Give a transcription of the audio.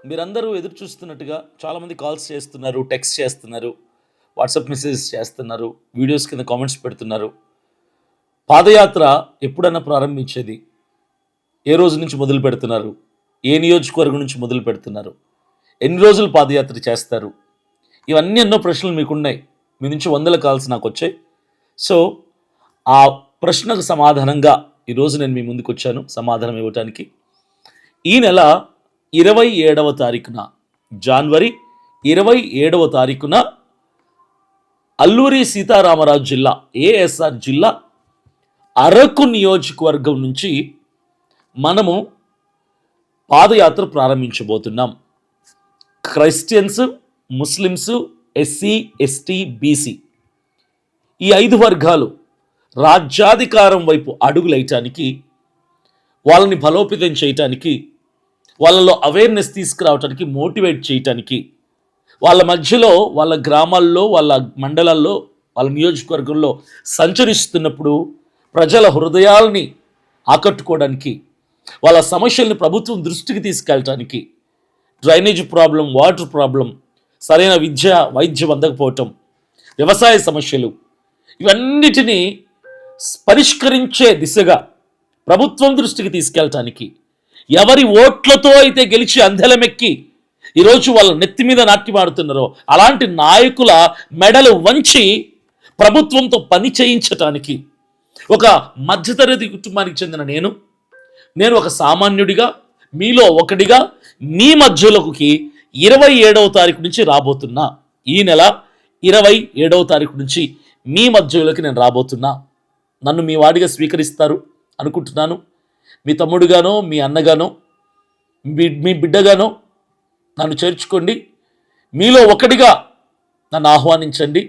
మీరందరూ ఎదురు చూస్తున్నట్టుగా చాలామంది కాల్స్ చేస్తున్నారు, టెక్స్ట్ చేస్తున్నారు, వాట్సాప్ మెసేజెస్ చేస్తున్నారు, వీడియోస్ కింద కామెంట్స్ పెడుతున్నారు. పాదయాత్ర ఎప్పుడన్నా ప్రారంభించేది? ఏ రోజు నుంచి మొదలు పెడుతున్నారు? ఏ నియోజకవర్గం నుంచి మొదలు పెడుతున్నారు? ఎన్ని రోజులు పాదయాత్ర చేస్తారు? ఇవన్నీ ఎన్నో ప్రశ్నలు మీకున్నాయి. మీ నుంచి వందల కాల్స్ నాకు వచ్చాయి. సో ఆ ప్రశ్నకు సమాధానంగా ఈరోజు నేను మీ ముందుకు వచ్చాను సమాధానం ఇవ్వటానికి. ఈ నెల 27వ తారీఖున, జనవరి 27వ తారీఖున అల్లూరి సీతారామరాజు జిల్లా, ఏఎస్ఆర్ జిల్లా అరకు నియోజకవర్గం నుంచి మనము పాదయాత్ర ప్రారంభించబోతున్నాం. Christians, Muslims, SC, ST, BC ఈ 5 వర్గాలు రాజ్యాధికారం వైపు అడుగులేయటానికి, వాళ్ళని బలోపేతం చేయటానికి, వాళ్ళలో అవేర్నెస్ తీసుకురావటానికి, మోటివేట్ చేయటానికి, వాళ్ళ మధ్యలో, వాళ్ళ గ్రామాల్లో, వాళ్ళ మండలాల్లో, వాళ్ళ నియోజకవర్గంలో సంచరిస్తున్నప్పుడు ప్రజల హృదయాల్ని ఆకట్టుకోవడానికి, వాళ్ళ సమస్యల్ని ప్రభుత్వం దృష్టికి తీసుకెళ్ళటానికి, డ్రైనేజ్ ప్రాబ్లం, వాటర్ ప్రాబ్లం, సరైన విద్య, వైద్యం అందకపోవటం, వ్యవసాయ సమస్యలు, ఇవన్నిటినీ పరిష్కరించే దిశగా ప్రభుత్వం దృష్టికి తీసుకెళ్ళటానికి, ఎవరి ఓట్లతో అయితే గెలిచి అందెలమెక్కి ఈరోజు వాళ్ళ నెత్తి మీద నాట్యమాడుతున్నారో అలాంటి నాయకుల మెడలు వంచి ప్రభుత్వంతో పని చేయించటానికి, ఒక మధ్యతరగతి కుటుంబానికి చెందిన నేను ఒక సామాన్యుడిగా, మీలో ఒకటిగా మీ మధ్యలోకి 27వ తారీఖు నుంచి రాబోతున్నా. ఈ నెల 27వ తారీఖు నుంచి మీ మధ్యలోకి నేను రాబోతున్నా. నన్ను మీ వాడిగా స్వీకరిస్తారు అనుకుంటున్నాను. మీ తమ్ముడుగానో, మీ అన్నగానో, మీ బిడ్డగానో నన్ను చేర్చుకోండి. మీలో ఒకటిగా నన్ను ఆహ్వానించండి.